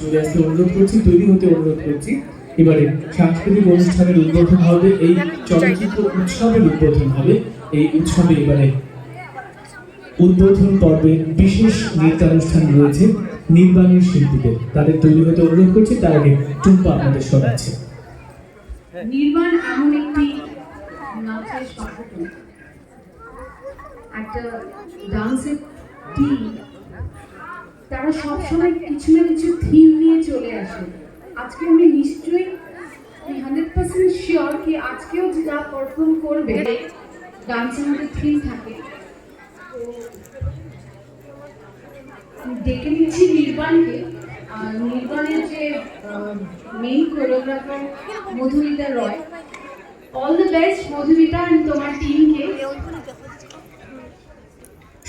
চলে আসতে অনুরোধ করছি, তৈরি হতে অনুরোধ করছি। এবারে সাংস্কৃতিক অনুষ্ঠানের উদ্বোধন হবে, এই চলচ্চিত্র উৎসবের উদ্বোধন হবে। এই উৎসবে এবারে উদ্বোধন পর্বে বিশেষ নৃত্যানুষ্ঠান রয়েছে নির্বাণের শিল্পীদের, তাদের তৈরি হতে অনুরোধ করছি। তার আগে টুম্পা আপনাদের শোনাচ্ছে। নির্বাণ এমন একটি নাচের সংগঠন, একটা ডান্সের টিম, তারা সবসময় কিছু না কিছু থিম নিয়ে চলে আসে। আজকে আমি নিশ্চয়ই 100% শিওর কি আজকেও যা পারফর্ম করবে ডান্সের মধ্যে থিম থাকে। তো ডেকে নিচ্ছি নির্বাণকে। নির্বাণের যে main choreographer Madhumita Roy. All the best Madhumita and তোমার টিমকে।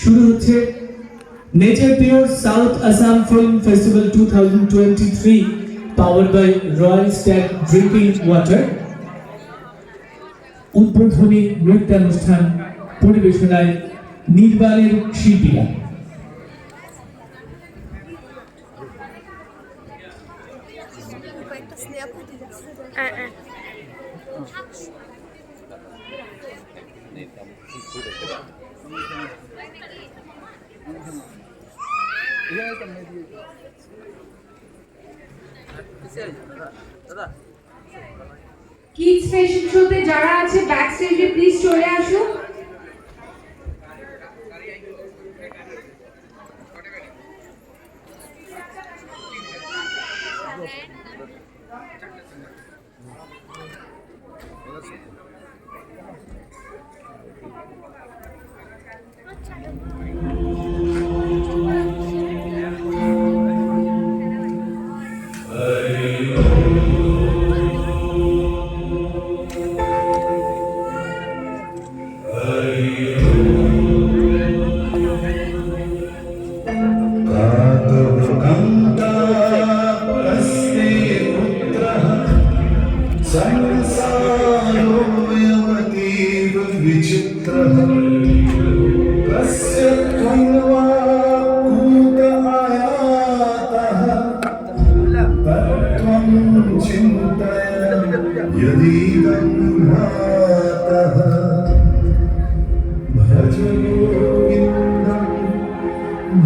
শুরু হচ্ছে nature pure south Assam film festival 2023 powered by royal stag drinking water. উদ্বোধনী নৃত্যানুষ্ঠান পরিবেশনায় নির্বাণের শিল্পীরা। কিডস ফ্যাশন শোতে যারা আছে ব্যাক স্টেজে প্লিজ চলে আসুন।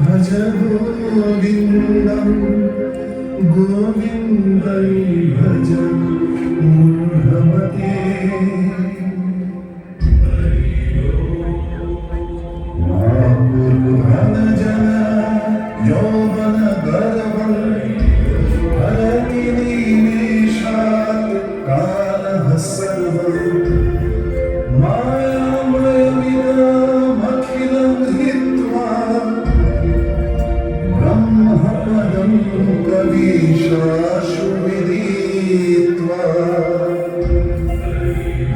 भज गोविन्दं गोविन्दै भज मूढमते माकुर्वनजन यौवनगर्वं हरतिनिमेषात् कालः सर्वं मायामयमिदमखिलं हित्वा ब्रह्मपदं कवीशाशु विदित्वा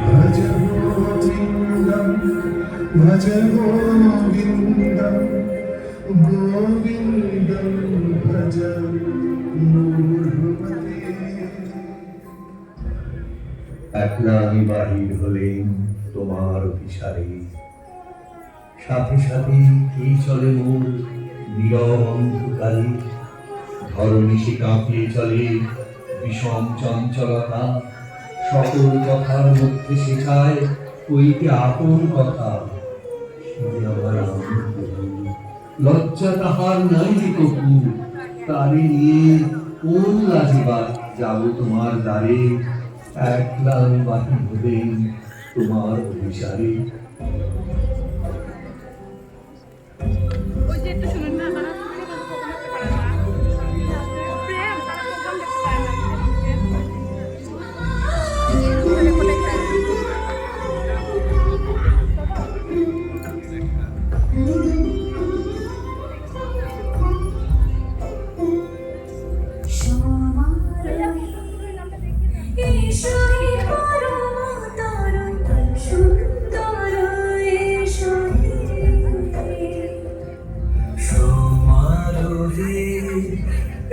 भज गोविन्दं गोविन्दं भज मूढमते। একলা আমি বাহির হলেন তোমার অভিসারে, সাথে সাথে কি চলে মোর নীরব অন্ধকারে, ধরণী সে কাঁপিয়ে চলে বিষম চঞ্চলতা, সকল কথার মধ্যে শেখায় কইতে আপন কথা। শুনে আমার আনন্দ লজ্জা তাহার নাই যে কপু, তারে নিয়ে কোন লাজিবার যাব তোমার দ্বারে, একলা আমি বাহির হলেন তোমার অভিসারে।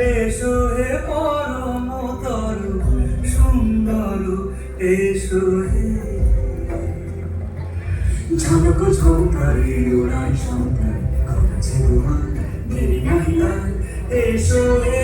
এসো হে পরম তরু সুন্দর, এসো হে ঝলক ঝঙ্কারে ওড়াই সন্তান, করেছে তোমার দেরি নাহি আর, এসো হে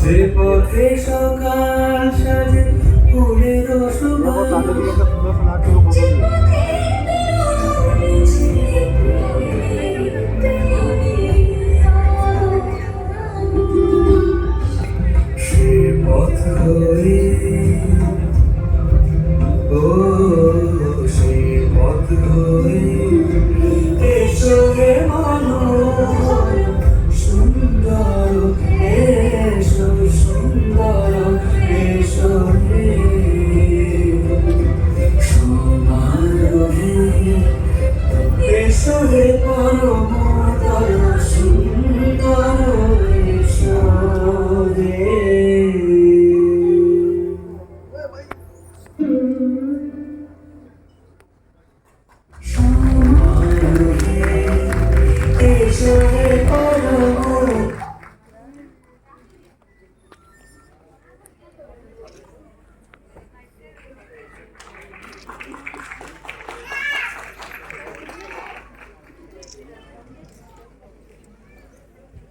যে পথে সকাল সাজে ফুলের সুবাস